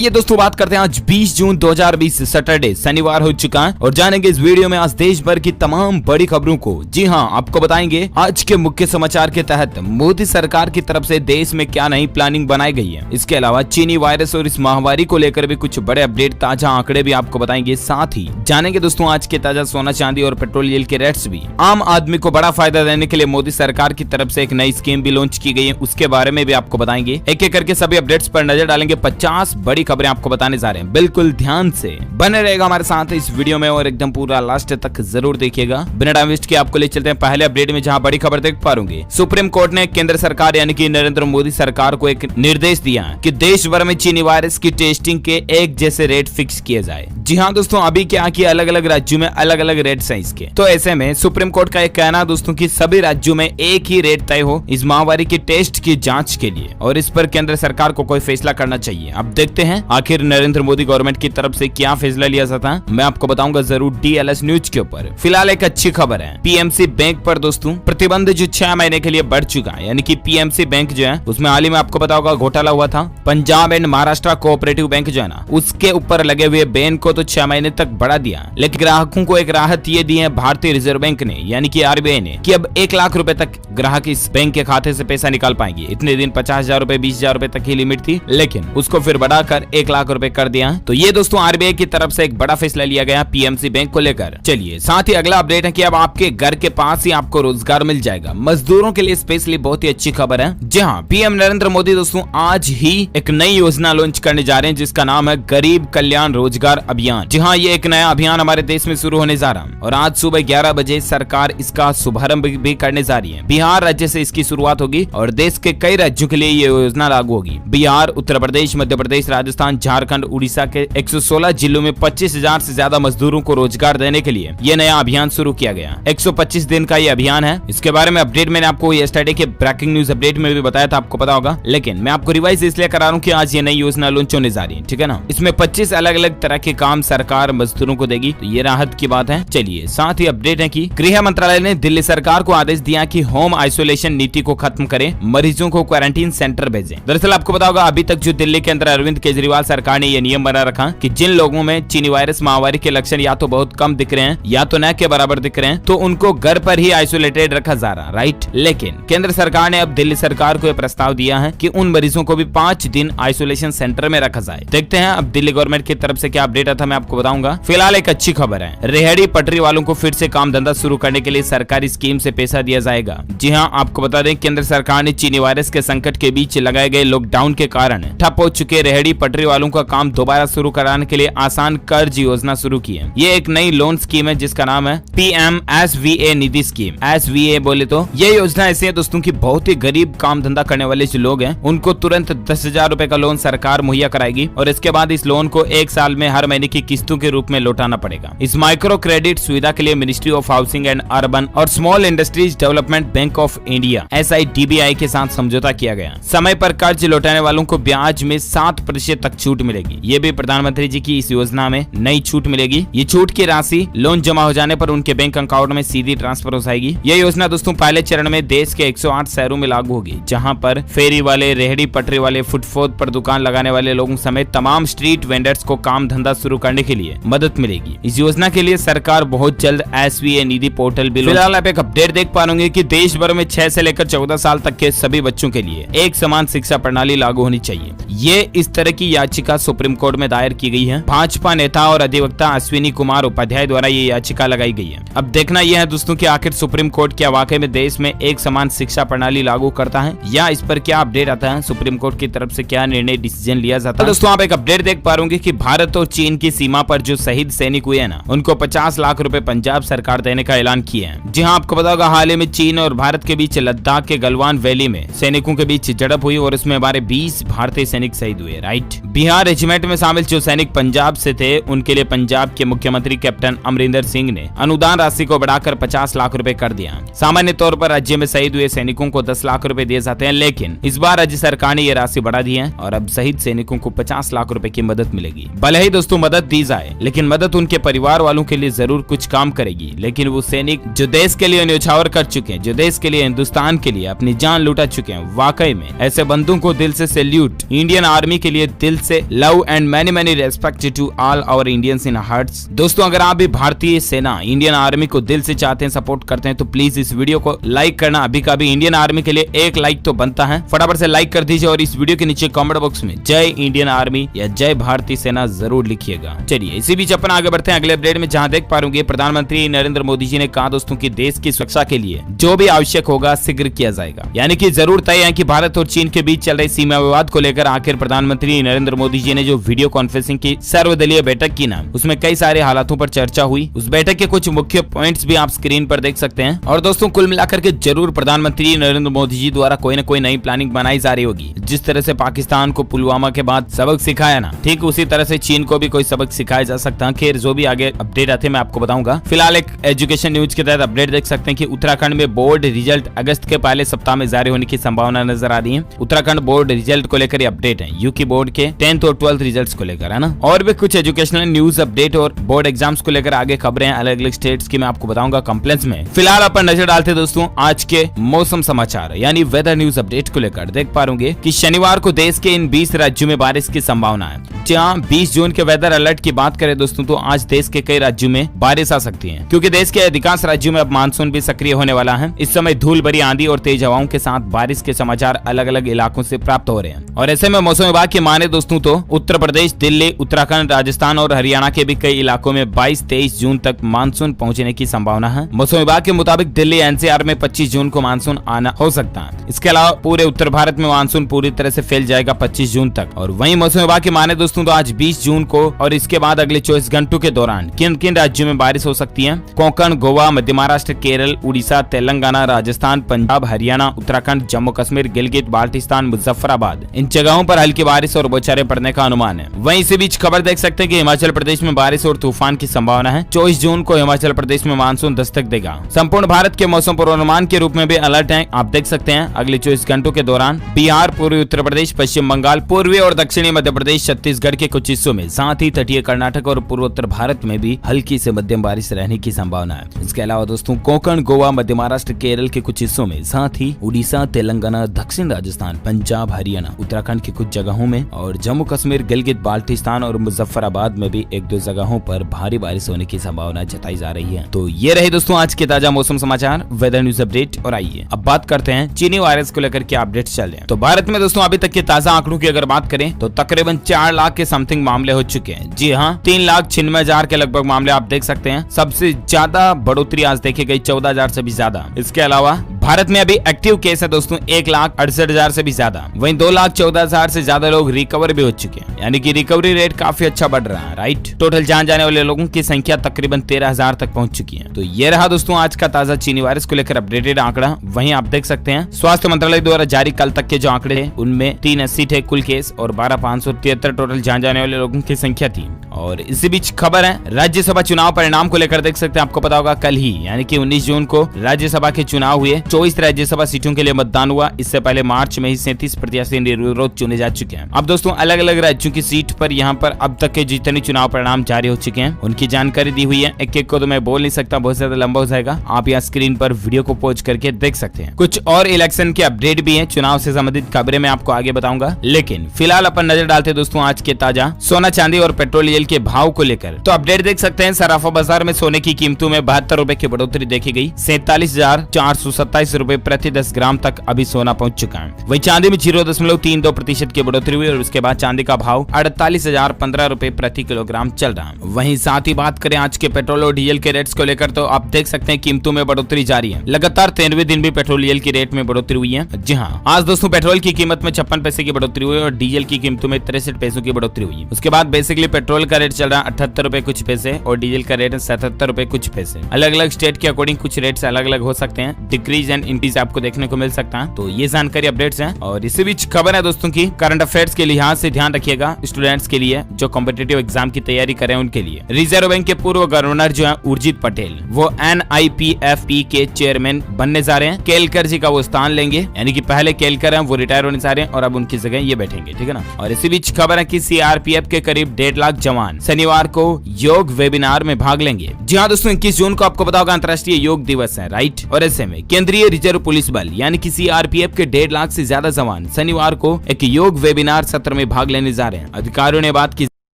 ये दोस्तों बात करते हैं आज 20 जून 2020 सैटरडे शनिवार हो चुका है और जानेंगे इस वीडियो में आज देश भर की तमाम बड़ी खबरों को। जी हां, आपको बताएंगे आज के मुख्य समाचार के तहत मोदी सरकार की तरफ से देश में क्या नई प्लानिंग बनाई गई है। इसके अलावा चीनी वायरस और इस महामारी को लेकर भी कुछ बड़े अपडेट, ताजा आंकड़े भी आपको बताएंगे। साथ ही जानेंगे दोस्तों आज के ताजा सोना चांदी और पेट्रोल डीजल के रेट्स भी। आम आदमी को बड़ा फायदा देने के लिए मोदी सरकार की तरफ से एक नई स्कीम भी लॉन्च की गई है, उसके बारे में भी आपको बताएंगे। एक एक करके सभी अपडेट्स पर नजर डालेंगे। 50 बड़ी खबरें आपको बताने जा रहे हैं, बिल्कुल ध्यान से बने रहेगा हमारे साथ इस वीडियो में और एकदम पूरा लास्ट तक जरूर देखिएगा। बिना टाइम वेस्ट किए आपको ले चलते हैं पहले अपडेट में, जहां बड़ी खबर देख पा रहे। सुप्रीम कोर्ट ने केंद्र सरकार यानी कि नरेंद्र मोदी सरकार को एक निर्देश दिया है कि देश भर में चीनी वायरस की टेस्टिंग के एक जैसे रेट फिक्स किए जाए। जी हाँ दोस्तों, अभी क्या कि अलग अलग राज्यों में अलग अलग रेट है इसके, तो ऐसे में सुप्रीम कोर्ट का एक कहना दोस्तों कि सभी राज्यों में एक ही रेट तय हो इस महामारी की टेस्ट की जांच के लिए, और इस पर केंद्र सरकार को कोई फैसला करना चाहिए। अब देखते हैं आखिर नरेंद्र मोदी गवर्नमेंट की तरफ से क्या फैसला लिया जाता है, मैं आपको बताऊंगा जरूर DLS न्यूज के ऊपर। फिलहाल एक अच्छी खबर है, PMC बैंक पर दोस्तों प्रतिबंध जो 6 महीने के लिए बढ़ चुका है, यानी कि PMC बैंक जो है उसमें हाल ही में आपको पता होगा घोटाला हुआ था। Punjab and Maharashtra cooperative bank जो है ना, उसके ऊपर लगे हुए बैन को तो 6 महीने तक बढ़ा दिया, लेकिन ग्राहकों को एक राहत ये दी है भारतीय रिजर्व बैंक ने यानी कि RBI ने, कि अब 1 लाख रुपए तक ग्राहक इस बैंक के खाते से पैसा निकाल पाएंगे। इतने दिन 50,000 रुपए 20,000 रुपए तक ही लिमिट थी, लेकिन उसको फिर बढ़ाकर 1 लाख रुपए कर दिया। तो ये दोस्तों RBI की तरफ से एक बड़ा फैसला लिया गया PMC बैंक को लेकर। चलिए साथ ही अगला अपडेट है कि अब आपके घर के पास ही आपको रोजगार मिल जाएगा। मजदूरों के लिए स्पेशली बहुत ही अच्छी खबर है। जी हाँ, PM नरेंद्र मोदी दोस्तों आज ही एक नई योजना लॉन्च करने जा रहे हैं जिसका नाम है गरीब कल्याण रोजगार अभियान। जी हाँ, ये एक नया अभियान हमारे देश में शुरू होने जा रहा है और आज सुबह 11 बजे सरकार इसका शुभारंभ भी करने जा रही है। बिहार राज्य से इसकी शुरुआत होगी और देश के कई राज्यों के लिए ये योजना लागू होगी। बिहार, उत्तर प्रदेश, मध्य प्रदेश, राजस्थान, झारखंड, उड़ीसा के 116 जिलों में 25,000 से ज्यादा मजदूरों को रोजगार देने के लिए ये नया अभियान शुरू किया गया। 125 दिन का ये अभियान है। इसके बारे में अपडेट मैंने आपको यस्टरडे के ब्रेकिंग न्यूज अपडेट में भी बताया था, आपको पता होगा, लेकिन मैं आपको रिवाइज इसलिए करा रहा हूँ कि आज ये नई योजना लॉन्च होने जा रही है, ठीक है ना। इसमें 25 अलग अलग तरह के काम सरकार मजदूरों को देगी, तो ये राहत की बात है। चलिए साथ ही अपडेट है कि गृह मंत्रालय ने दिल्ली सरकार को आदेश दिया कि होम आइसोलेशन नीति को खत्म करें, मरीजों को क्वारंटीन सेंटर भेजें। दरअसल आपको पता होगा अभी तक जो दिल्ली के अंदर अरविंद केजरीवाल सरकार ने ये नियम बना रखा कि जिन लोगों में चीनी वायरस महामारी के लक्षण या तो बहुत कम दिख रहे हैं या तो न के बराबर दिख रहे हैं, तो उनको घर पर ही आइसोलेटेड रखा जा रहा, राइट। लेकिन केंद्र सरकार ने अब दिल्ली सरकार को यह प्रस्ताव दिया है कि उन मरीजों को भी 5 दिन आइसोलेशन सेंटर में रखा जाए। देखते हैं अब दिल्ली गवर्नमेंट की तरफ से क्या अपडेट आता है, मैं आपको बताऊंगा। फिलहाल एक अच्छी खबर है, रेहड़ी पटरी वालों को फिर से काम धंधा शुरू करने के लिए सरकारी स्कीम से पैसा दिया जाएगा। जी हाँ, आपको बता दें केंद्र सरकार ने चीनी वायरस के संकट के बीच लगाए गए लॉकडाउन के कारण ठप हो चुके रेहड़ी पटरी वालों का काम दोबारा शुरू कराने के लिए आसान कर्ज योजना शुरू की है। ये एक नई लोन स्कीम है जिसका नाम है PMSVA निधि स्कीम। SVA बोले तो ये योजना ऐसी है दोस्तों की बहुत ही गरीब काम धंधा करने वाले जो लोग हैं उनको तुरंत 10,000 रुपए का लोन सरकार मुहैया कराएगी और इसके बाद इस लोन को 1 साल में हर महीने की किस्तों के रूप में लौटाना पड़ेगा। इस माइक्रो क्रेडिट सुविधा के लिए ministry of housing and urban और small industries development bank of India SIDBI के साथ समझौता किया गया। समय पर कर्ज लौटाने वालों को ब्याज में 7% तक छूट मिलेगी। ये भी प्रधानमंत्री जी की इस योजना में नई छूट मिलेगी। ये छूट की राशि लोन जमा हो जाने पर उनके बैंक अकाउंट में सीधी ट्रांसफर हो जाएगी। ये योजना दोस्तों पहले चरण में देश के 108 शहरों में लागू होगी, जहां पर फेरी वाले, रेहड़ी पटरी वाले, फुटपाथ पर दुकान लगाने वाले लोगों समेत तमाम स्ट्रीट वेंडर्स को काम धंधा शुरू करने के लिए मदद मिलेगी। इस योजना के लिए सरकार बहुत जल्द SVA निधि पोर्टल भी। फिलहाल आप एक अपडेट देख पाएंगे कि देश भर में 6 से लेकर 14 साल तक के सभी बच्चों के लिए एक समान शिक्षा प्रणाली लागू होनी चाहिए। ये इस तरह की याचिका सुप्रीम कोर्ट में दायर की गई है। भाजपा नेता और अधिवक्ता अश्विनी कुमार उपाध्याय द्वारा ये याचिका लगाई गई है। अब देखना यह है दोस्तों कि आखिर सुप्रीम कोर्ट क्या वाकई में देश में एक समान शिक्षा प्रणाली लागू करता है या इस पर क्या अपडेट आता है, सुप्रीम कोर्ट की तरफ से क्या निर्णय डिसीजन लिया जाता है। दोस्तों आप एक अपडेट देख पा रहे कि भारत और चीन की सीमा पर जो शहीद सैनिक हुए हैं ना, उनको 50 लाख रुपए पंजाब सरकार देने का ऐलान किया है। जी हाँ, आपको पता होगा हाल ही में चीन और भारत के बीच लद्दाख के गलवान वैली में सैनिकों के बीच झड़प हुई और इसमें हमारे 20 भारतीय सैनिक शहीद हुए, राइट। बिहार रेजिमेंट में शामिल जो सैनिक पंजाब से थे उनके लिए पंजाब के मुख्यमंत्री कैप्टन अमरिंदर सिंह ने अनुदान राशि को बढ़ाकर 50 लाख रुपए कर दिया। सामान्य तौर पर राज्य में शहीद हुए सैनिकों को 10 लाख रुपए दिए जाते हैं, लेकिन इस बार राज्य सरकार ने ये राशि बढ़ा दी है और अब शहीद सैनिकों को 50 लाख रुपए की मदद मिलेगी। भले ही दोस्तों मदद दी जाए, लेकिन मदद उनके परिवार वालों के लिए जरूर कुछ काम करेगी। लेकिन वो सैनिक जो देश के लिए न्यौछावर कर चुके हैं, जो देश के लिए, हिंदुस्तान के लिए अपनी जान लुटा चुके हैं, वाकई में ऐसे बंदों को दिल से सैल्यूट। इंडियन आर्मी के लिए दिल से love and many many respect to all our Indians in hearts. दोस्तों अगर आप भी भारतीय सेना इंडियन आर्मी को दिल से चाहते हैं, सपोर्ट करते हैं, तो प्लीज इस वीडियो को लाइक करना। अभी का भी इंडियन आर्मी के लिए एक लाइक तो बनता है, फटाफट से लाइक कर दीजिए और इस वीडियो के नीचे कमेंट बॉक्स में जय इंडियन आर्मी या जय भारतीय सेना जरूर लिखिएगा। चलिए इसी बीच अपन आगे बढ़ते हैं अगले अपडेट में, जहां देख पा रहे प्रधानमंत्री नरेंद्र मोदी जी ने कहा दोस्तों की देश की सुरक्षा के लिए जो भी आवश्यक होगा शीघ्र किया जाएगा। यानी कि जरूर तय है कि भारत और चीन के बीच चल रहे सीमा विवाद को लेकर आखिर प्रधानमंत्री नरेंद्र मोदी जी ने जो वीडियो कॉन्फ्रेंसिंग की सर्वदलीय बैठक की ना, उसमें कई सारे हालातों पर चर्चा हुई। उस बैठक के कुछ मुख्य पॉइंट्स भी आप स्क्रीन पर देख सकते हैं। और दोस्तों कुल मिलाकर के जरूर प्रधानमंत्री नरेंद्र मोदी जी द्वारा कोई न कोई नई प्लानिंग बनाई जा रही होगी। जिस तरह से पाकिस्तान को पुलवामा के बाद सबक सिखाया ना, ठीक उसी तरह से चीन को भी कोई सबक सिखाया जा सकता है। खैर जो भी आगे अपडेट आते हैं मैं आपको बताऊंगा। फिलहाल एक एजुकेशन न्यूज के तहत अपडेट देख सकते हैं कि उत्तराखंड में बोर्ड रिजल्ट अगस्त के पहले सप्ताह में जारी होने की संभावना नजर आ रही है। उत्तराखंड बोर्ड रिजल्ट को लेकर अपडेट है, यूपी बोर्ड के 10th और 12th रिजल्ट्स को लेकर, है ना। और भी कुछ एजुकेशनल न्यूज अपडेट और बोर्ड एग्जाम्स को लेकर आगे खबरें अलग अलग स्टेट्स की मैं आपको बताऊंगा कंप्लेंट्स में। फिलहाल अपन नजर डालते दोस्तों आज के मौसम समाचार यानी वेदर न्यूज अपडेट को लेकर। देख पा रहे कि शनिवार को देश के इन 20 राज्यों में बारिश की संभावना है। जहां 20 जून के वेदर अलर्ट की बात करें दोस्तों तो आज देश के कई राज्यों में बारिश आ सकती है, क्योंकि देश के अधिकांश राज्यों में अब मानसून भी सक्रिय होने वाला है। इस समय धूल भरी आंधी और तेज हवाओं के साथ बारिश के समाचार अलग अलग इलाकों से प्राप्त हो रहे हैं। और ऐसे में मौसम विभाग की माने दोस्तों तो उत्तर प्रदेश, दिल्ली, उत्तराखंड, राजस्थान और हरियाणा के भी कई इलाकों में 22-23 जून तक मानसून पहुंचने की संभावना है। मौसम विभाग के मुताबिक दिल्ली एनसीआर में 25 जून को मानसून आना हो सकता है। इसके अलावा पूरे उत्तर भारत में मानसून पूरी तरह से फैल जाएगा 25 जून तक। और वहीं मौसम विभाग की माने दोस्तों तो आज 20 जून को और इसके बाद अगले 24 घंटों के दौरान किन किन राज्यों में बारिश हो सकती है। कोंकण, गोवा, मध्य महाराष्ट्र, केरल, उड़ीसा, तेलंगाना, राजस्थान, पंजाब, हरियाणा, उत्तराखंड, जम्मू कश्मीर, गिलगित बाल्टिस्तान, मुजफ्फराबाद, इन जगहों पर हल्की बारिश और बौछारें पड़ने का अनुमान है। वहीं इसी बीच खबर देख सकते हैं कि हिमाचल प्रदेश में बारिश और तूफान की संभावना है। 24 जून को हिमाचल प्रदेश में मानसून दस्तक देगा। संपूर्ण भारत के मौसम पूर्वानुमान के रूप में भी अलर्ट है, आप देख सकते हैं। अगले 24 घंटों के दौरान बिहार, पूर्वी उत्तर प्रदेश, पश्चिम बंगाल, पूर्वी और दक्षिणी मध्य प्रदेश, छत्तीसगढ़ के कुछ हिस्सों में, साथ ही तटीय कर्नाटक और पूर्वोत्तर भारत में भी हल्की से मध्यम बारिश रहने की संभावना है। इसके अलावा दोस्तों कोंकण, गोवा, मध्य महाराष्ट्र, केरल के कुछ हिस्सों में, साथ ही उड़ीसा, तेलंगाना, दक्षिण राजस्थान, पंजाब, हरियाणा, उत्तराखंड के कुछ जगहों में और जम्मू कश्मीर, गिलगित बाल्टिस्तान और मुजफ्फराबाद में भी 1-2 जगहों पर भारी बारिश होने की संभावना जताई जा रही है। तो ये रहे दोस्तों आज के ताजा मौसम समाचार, वेदर न्यूज अपडेट। और आइए अब बात करते हैं चीनी वायरस को लेकर क्या अपडेट चल रहे हैं। तो भारत में दोस्तों अभी तक के ताजा आंकड़ों की अगर बात करें तो तकरीबन 4 लाख के समथिंग मामले हो चुके हैं। जी हाँ, 3,96,000 के लगभग मामले आप देख सकते हैं। सबसे ज्यादा बढ़ोतरी आज देखी गई 14,000 से भी ज्यादा। इसके अलावा भारत में अभी एक्टिव केस है दोस्तों 1,68,000 से भी ज्यादा। वहीं 2,14,000 से ज्यादा लोग रिकवर भी हो चुके हैं, यानी कि रिकवरी रेट काफी अच्छा बढ़ रहा है, राइट। टोटल जान जाने वाले लोगों की संख्या तकरीबन 13,000 तक पहुंच चुकी है। तो ये रहा दोस्तों आज का ताजा चीनी वायरस को लेकर अपडेटेड आंकड़ा। वहीं आप देख सकते हैं स्वास्थ्य मंत्रालय द्वारा जारी कल तक के जो आंकड़े थे उनमें 380 थे कुल केस और 12,573 टोटल जान जाने वाले लोगों की संख्या थी। और इसी बीच खबर है राज्यसभा चुनाव परिणाम को लेकर देख सकते हैं, आपको पता होगा कल ही यानी कि 19 जून को राज्यसभा के चुनाव हुए। 24 राज्यसभा सीटों के लिए मतदान हुआ। इससे पहले मार्च में ही 37 प्रत्याशी निर्विरोध चुने जा चुके हैं। अब दोस्तों अलग अलग राज्यों की सीट पर यहाँ पर अब तक के जितने चुनाव परिणाम जारी हो चुके हैं उनकी जानकारी दी हुई है। एक एक को तो मैं बोल नहीं सकता, बहुत ज्यादा लंबा हो जाएगा। आप यहाँ स्क्रीन पर वीडियो को पॉज करके देख सकते हैं। कुछ और इलेक्शन के अपडेट भी है, चुनाव से संबंधित खबरें मैं आपको आगे बताऊंगा। लेकिन फिलहाल अपन नजर डालते दोस्तों आज के ताजा सोना, चांदी और पेट्रोल डीजल के भाव को लेकर। तो अपडेट देख सकते हैं सराफा बाजार में सोने की कीमतों में 72 रुपए की बढ़ोतरी देखी गई। 47,427 रुपए प्रति 10 ग्राम तक अभी सोना पहुंच चुका है। वहीं चांदी में 0.32% की बढ़ोतरी हुई और उसके बाद चांदी का भाव 48,015 रुपए प्रति किलोग्राम चल रहा है। वहीं साथ ही बात करें आज के पेट्रोल और डीजल के रेट्स को लेकर तो आप देख सकते हैं कीमतों में बढ़ोतरी जारी है। लगातार 13वें दिन भी पेट्रोल डीजल की रेट में बढ़ोतरी हुई है। जी हाँ, आज दोस्तों पेट्रोल की कीमत में 56 पैसे की बढ़ोतरी हुई और डीजल की कीमतों में 63 पैसों की बढ़ोतरी हुई है। उसके बाद बेसिकली पेट्रोल का रेट चल रहा है 78 रुपए कुछ पैसे और डीजल का रेट 77 रुपए कुछ पैसे। अलग अलग स्टेट के अकॉर्डिंग कुछ रेट्स अलग अलग हो सकते हैं, डिक्रीज एंड इंक्रीज आपको देखने को मिल सकता है। तो ये जानकारी अपडेट्स हैं। और इसी बीच खबर है दोस्तों की करंट अफेयर्स के लिहाज से ध्यान रखिएगा स्टूडेंट्स के लिए जो कॉम्पिटिटिव एग्जाम की तैयारी करें उनके लिए। रिजर्व बैंक के पूर्व गवर्नर जो है उर्जित पटेल वो NIPFP के चेयरमैन बनने जा रहे हैं। केलकर जी का वो स्थान लेंगे, यानी कि पहले केलकर हैं वो रिटायर होने जा रहे हैं और अब उनकी जगह ये बैठेंगे, ठीक है ना। और इसी बीच खबर है कि CRPF के करीब 1.5 लाख जवान जवान शनिवार को योग वेबिनार में भाग लेंगे। जी हाँ दोस्तों, 21 जून को आपको पता होगा अंतर्राष्ट्रीय योग दिवस है, राइट। और ऐसे में केंद्रीय रिजर्व पुलिस बल यानी कि सीआरपीएफ के 1.5 लाख से ज्यादा जवान शनिवार को एक योग वेबिनार सत्र में भाग लेने जा रहे हैं। अधिकारियों ने बात की।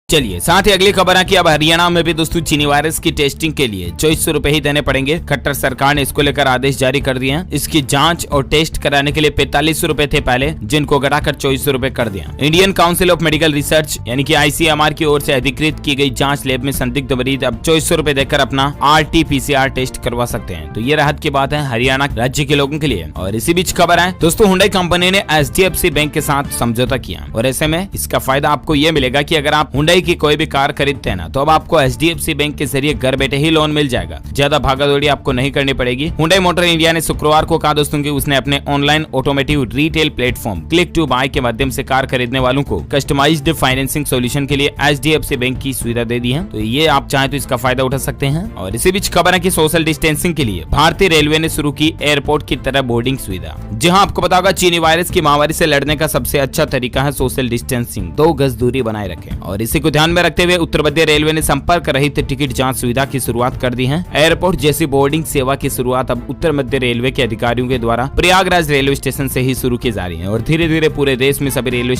चलिए साथ ही अगली खबर है कि अब हरियाणा में भी दोस्तों चीनी वायरस की टेस्टिंग के लिए 2400 रुपए ही देने पड़ेंगे। खट्टर सरकार ने इसको लेकर आदेश जारी कर दिए हैं। इसकी जांच और टेस्ट कराने के लिए 4500 रुपए थे पहले, जिनको घटाकर 2400 रुपए कर दिया। Indian council of medical research यानी कि आईसीएमआर की ओर से अधिकृत की गई जांच लैब में संदिग्ध मरीज अब 2400 रुपए देकर अपना RT-PCR टेस्ट करवा सकते हैं। तो ये राहत की बात है हरियाणा राज्य के लोगों के लिए। और इसी बीच खबर है दोस्तों, हुंडई कंपनी ने HDFC बैंक के साथ समझौता किया और ऐसे में इसका फायदा आपको ये मिलेगा कि अगर आप हुंडई की कोई भी कार खरीदते हैं ना, तो अब आपको HDFC बैंक के जरिए घर बैठे ही लोन मिल जाएगा। ज्यादा भागादौड़ी आपको नहीं करनी पड़ेगी। हुंडई मोटर इंडिया ने शुक्रवार को कहा दोस्तों कि उसने अपने online automotive retail platform click to buy के माध्यम से कार खरीदने वालों को कस्टमाइज्ड फाइनेंसिंग सॉल्यूशन के लिए HDFC बैंक की सुविधा दे दी है। तो ये आप चाहें तो इसका फायदा उठा सकते हैं। और इसी बीच खबर है कि सोशल डिस्टेंसिंग के लिए भारतीय रेलवे ने शुरू की एयरपोर्ट की तरह बोर्डिंग सुविधा। जी हाँ, आपको पता होगा चीनी वायरस की महामारी से लड़ने का सबसे अच्छा तरीका है सोशल डिस्टेंसिंग, 2 गज दूरी बनाए रखें। और इसी को ध्यान में रखते हुए उत्तर मध्य रेलवे ने संपर्क रहित टिकट जांच सुविधा की शुरुआत कर दी है। एयरपोर्ट जैसी बोर्डिंग सेवा की शुरुआत अब उत्तर मध्य रेलवे के अधिकारियों के द्वारा प्रयागराज रेलवे स्टेशन से ही शुरू की जा रही है और धीरे धीरे पूरे देश में सभी रेलवे